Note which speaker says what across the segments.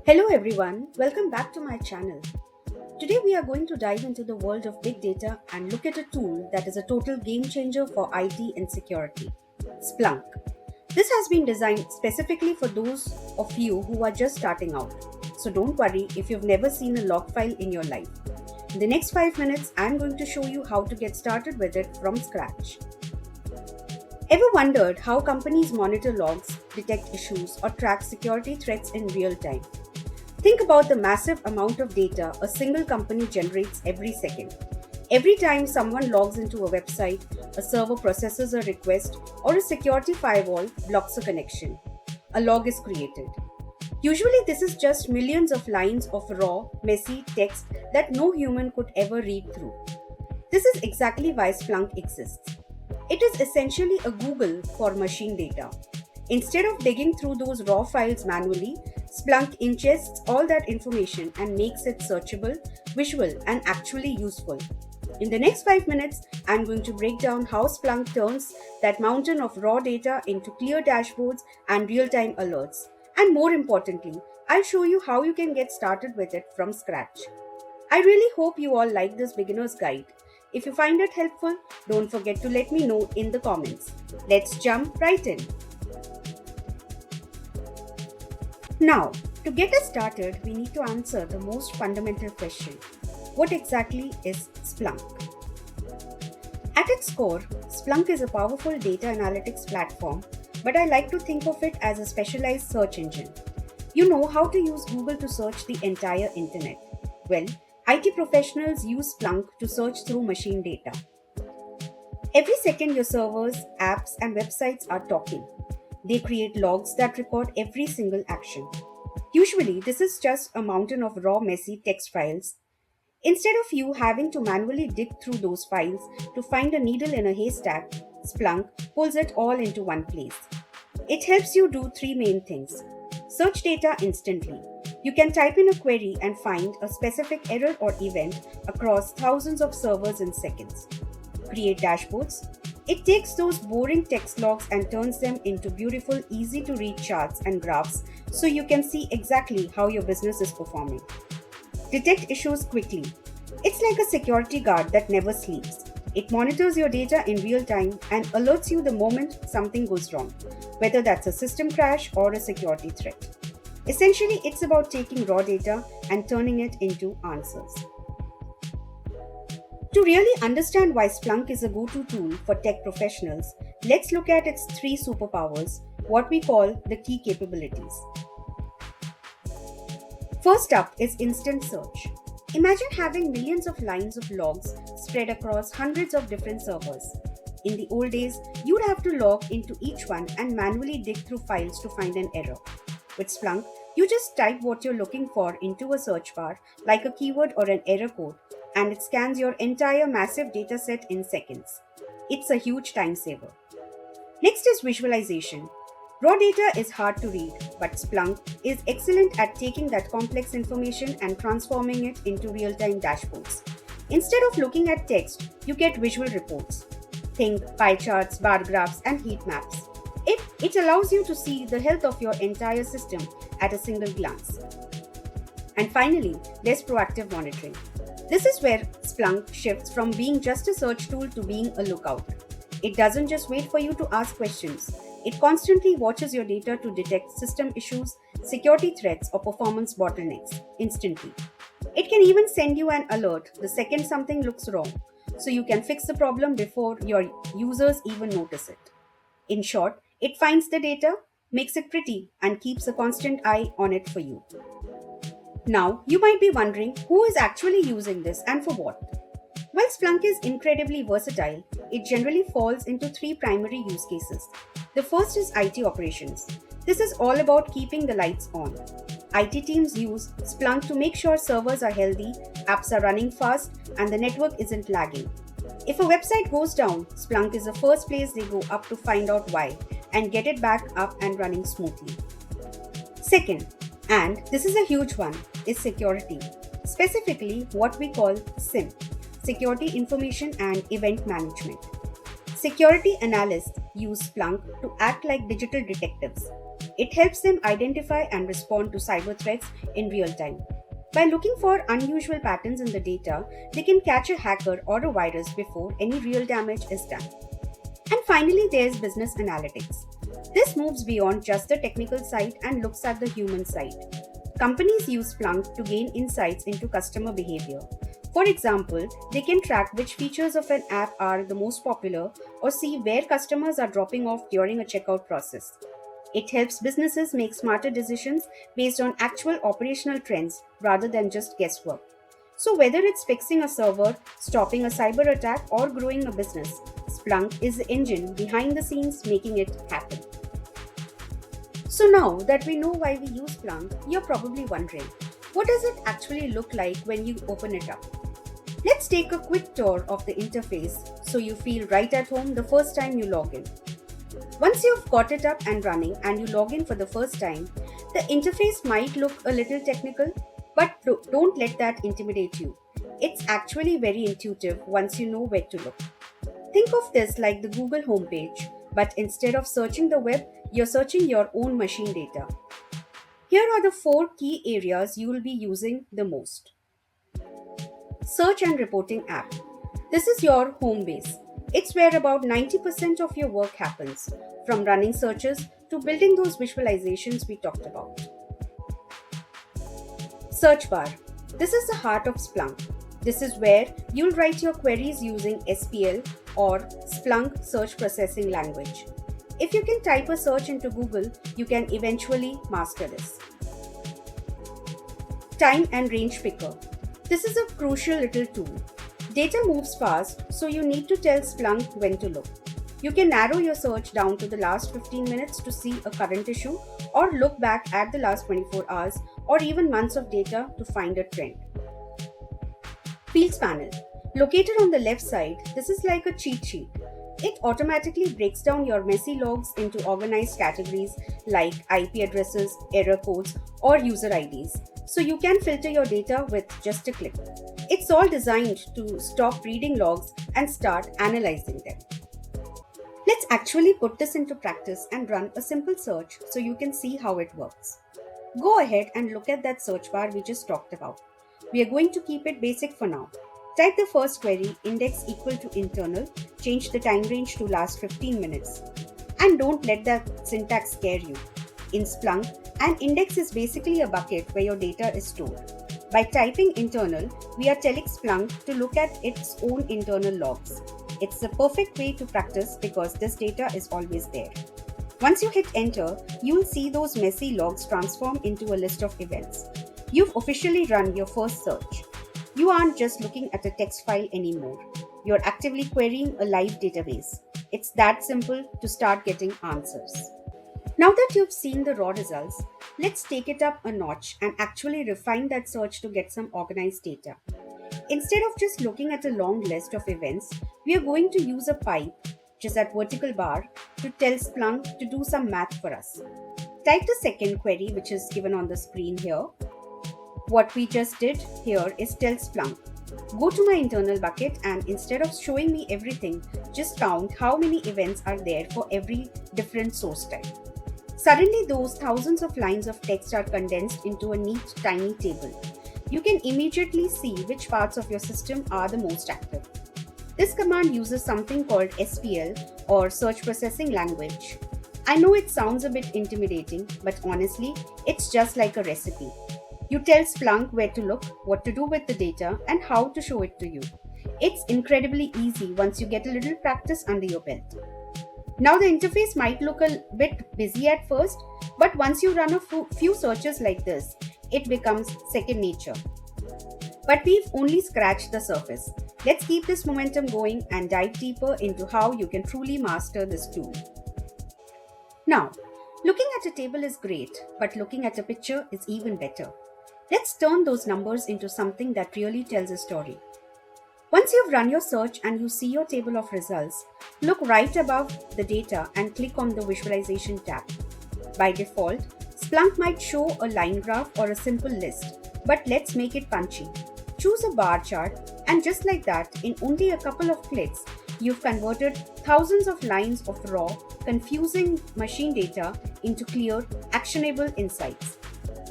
Speaker 1: Hello everyone, welcome back to my channel. Today we are going to dive into the world of big data and look at a tool that is a total game changer for IT and security, Splunk. This has been designed specifically for those of you who are just starting out. So don't worry if you've never seen a log file in your life. In the next 5 minutes, I'm going to show you how to get started with it from scratch. Ever wondered how companies monitor logs, detect issues, or track security threats in real time? Think about the massive amount of data a single company generates every second. Every time someone logs into a website, a server processes a request, or a security firewall blocks a connection, a log is created. Usually, this is just millions of lines of raw, messy text that no human could ever read through. This is exactly why Splunk exists. It is essentially a Google for machine data. Instead of digging through those raw files manually, Splunk ingests all that information and makes it searchable, visual, and actually useful. In the next 5 minutes, I'm going to break down how Splunk turns that mountain of raw data into clear dashboards and real time alerts. And more importantly, I'll show you how you can get started with it from scratch. I really hope you all like this beginner's guide. If you find it helpful, don't forget to let me know in the comments. Let's jump right in. Now, to get us started, we need to answer the most fundamental question. What exactly is Splunk? At its core, Splunk is a powerful data analytics platform, but I like to think of it as a specialized search engine. You know how to use Google to search the entire internet. Well, IT professionals use Splunk to search through machine data. Every second, your servers, apps, and websites are talking. They create logs that record every single action. Usually, this is just a mountain of raw, messy text files. Instead of you having to manually dig through those files to find a needle in a haystack, Splunk pulls it all into one place. It helps you do three main things. Search data instantly. You can type in a query and find a specific error or event across thousands of servers in seconds. Create dashboards. It takes those boring text logs and turns them into beautiful, easy to read charts and graphs so you can see exactly how your business is performing. Detect issues quickly. It's like a security guard that never sleeps. It monitors your data in real time and alerts you the moment something goes wrong, whether that's a system crash or a security threat. Essentially, it's about taking raw data and turning it into answers. To really understand why Splunk is a go to tool for tech professionals, let's look at its three superpowers, what we call the key capabilities. First up is instant search. Imagine having millions of lines of logs spread across hundreds of different servers. In the old days, you'd have to log into each one and manually dig through files to find an error. With Splunk, you just type what you're looking for into a search bar, like a keyword or an error code, and it scans your entire massive dataset in seconds. It's a huge time saver. Next is visualization. Raw data is hard to read, but Splunk is excellent at taking that complex information and transforming it into real time dashboards. Instead of looking at text, you get visual reports. Think pie charts, bar graphs, and heat maps. It allows you to see the health of your entire system at a single glance. And finally, there's proactive monitoring. This is where Splunk shifts from being just a search tool to being a lookout. It doesn't just wait for you to ask questions. It constantly watches your data to detect system issues, security threats, or performance bottlenecks instantly. It can even send you an alert the second something looks wrong, so you can fix the problem before your users even notice it. In short, it finds the data, makes it pretty, and keeps a constant eye on it for you. Now, you might be wondering who is actually using this and for what. While Splunk is incredibly versatile, it generally falls into three primary use cases. The first is IT operations. This is all about keeping the lights on. IT teams use Splunk to make sure servers are healthy, apps are running fast, and the network isn't lagging. If a website goes down, Splunk is the first place they go up to find out why and get it back up and running smoothly. Second, and this is a huge one, is security, specifically what we call SIM, Security Information and Event Management. Security analysts use Splunk to act like digital detectives. It helps them identify and respond to cyber threats in real time. By looking for unusual patterns in the data, they can catch a hacker or a virus before any real damage is done. And finally, there's business analytics. This moves beyond just the technical side and looks at the human side. Companies use Splunk to gain insights into customer behavior. For example, they can track which features of an app are the most popular or see where customers are dropping off during a checkout process. It helps businesses make smarter decisions based on actual operational trends rather than just guesswork. So, whether it's fixing a server, stopping a cyber attack, or growing a business, Splunk is the engine behind the scenes making it happen. So, now that we know why we use Splunk, you're probably wondering, what does it actually look like when you open it up? Let's take a quick tour of the interface so you feel right at home the first time you log in. Once you've got it up and running and you log in for the first time, the interface might look a little technical, but don't let that intimidate you. It's actually very intuitive once you know where to look. Think of this like the Google homepage, but instead of searching the web, you're searching your own machine data. Here are the 4 key areas you will be using the most. Search and Reporting app. This is your home base. It's where about 90% of your work happens, from running searches to building those visualizations we talked about. Search bar. This is the heart of Splunk. This is where you'll write your queries using SPL or Splunk Search Processing Language. If you can type a search into Google, you can eventually master this. Time and Range Picker. This is a crucial little tool. Data moves fast, so you need to tell Splunk when to look. You can narrow your search down to the last 15 minutes to see a current issue, or look back at the last 24 hours or even months of data to find a trend. Fields panel. Located on the left side, this is like a cheat sheet. It automatically breaks down your messy logs into organized categories like IP addresses, error codes, or user IDs, so you can filter your data with just a click. It's all designed to stop reading logs and start analyzing them. Let's actually put this into practice and run a simple search so you can see how it works. Go ahead and look at that search bar we just talked about. We are going to keep it basic for now. Type the first query, index equal to internal, change the time range to last 15 minutes. And don't let that syntax scare you. In Splunk, an index is basically a bucket where your data is stored. By typing internal, we are telling Splunk to look at its own internal logs. It's the perfect way to practice because this data is always there. Once you hit enter, you'll see those messy logs transform into a list of events. You've officially run your first search. You aren't just looking at a text file anymore. You're actively querying a live database. It's that simple to start getting answers. Now that you've seen the raw results, let's take it up a notch and actually refine that search to get some organized data. Instead of just looking at a long list of events, we are going to use a pipe, which is that vertical bar, to tell Splunk to do some math for us. Type the second query, which is given on the screen here. What we just did here is tell Splunk, go to my internal bucket and instead of showing me everything, just count how many events are there for every different source type. Suddenly, those thousands of lines of text are condensed into a neat, tiny table. You can immediately see which parts of your system are the most active. This command uses something called SPL or Search Processing Language. I know it sounds a bit intimidating, but honestly, it's just like a recipe. You tell Splunk where to look, what to do with the data, and how to show it to you. It's incredibly easy once you get a little practice under your belt. Now the interface might look a bit busy at first, but once you run a few searches like this, it becomes second nature. But we've only scratched the surface. Let's keep this momentum going and dive deeper into how you can truly master this tool. Now, looking at a table is great, but looking at a picture is even better. Let's turn those numbers into something that really tells a story. Once you've run your search and you see your table of results, look right above the data and click on the Visualization tab. By default, Splunk might show a line graph or a simple list, but let's make it punchy. Choose a bar chart, and just like that, in only a couple of clicks, you've converted thousands of lines of raw, confusing machine data into clear, actionable insights.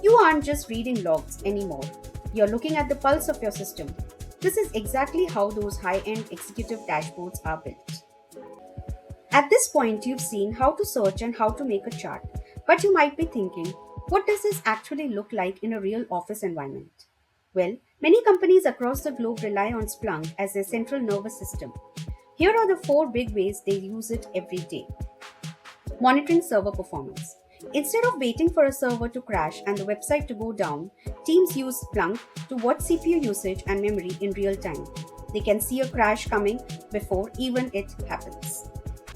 Speaker 1: You aren't just reading logs anymore, you're looking at the pulse of your system. This is exactly how those high end executive dashboards are built. At this point, you've seen how to search and how to make a chart, but you might be thinking, what does this actually look like in a real office environment? Well, many companies across the globe rely on Splunk as their central nervous system. Here are the 4 big ways they use it every day. Monitoring server performance. Instead of waiting for a server to crash and the website to go down, teams use Splunk to watch CPU usage and memory in real time. They can see a crash coming before even it happens.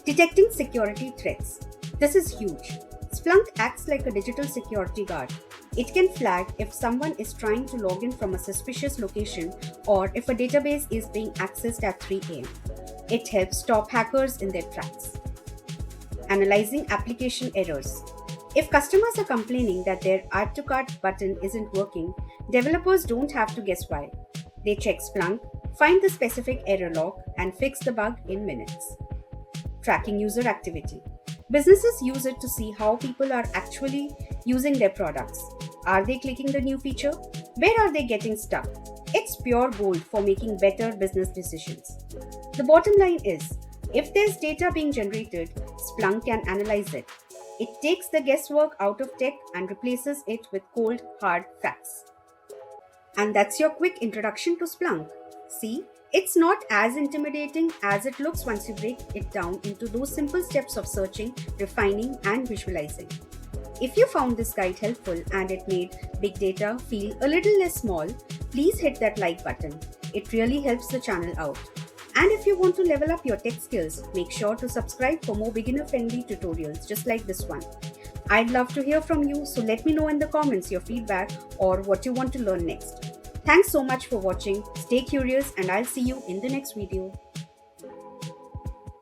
Speaker 1: Detecting security threats. This is huge. Splunk acts like a digital security guard. It can flag if someone is trying to log in from a suspicious location or if a database is being accessed at 3 am. It helps stop hackers in their tracks. Analyzing application errors. If customers are complaining that their Add to Cart button isn't working, developers don't have to guess why. They check Splunk, find the specific error log, and fix the bug in minutes. Tracking user activity. Businesses use it to see how people are actually using their products. Are they clicking the new feature? Where are they getting stuck? It's pure gold for making better business decisions. The bottom line is, if there's data being generated, Splunk can analyze it. It takes the guesswork out of tech and replaces it with cold, hard facts. And that's your quick introduction to Splunk. See, it's not as intimidating as it looks once you break it down into those simple steps of searching, refining, and visualizing. If you found this guide helpful and it made big data feel a little less small, please hit that like button. It really helps the channel out. And if you want to level up your tech skills, make sure to subscribe for more beginner-friendly tutorials just like this one. I'd love to hear from you, so let me know in the comments your feedback or what you want to learn next. Thanks so much for watching. Stay curious and I'll see you in the next video.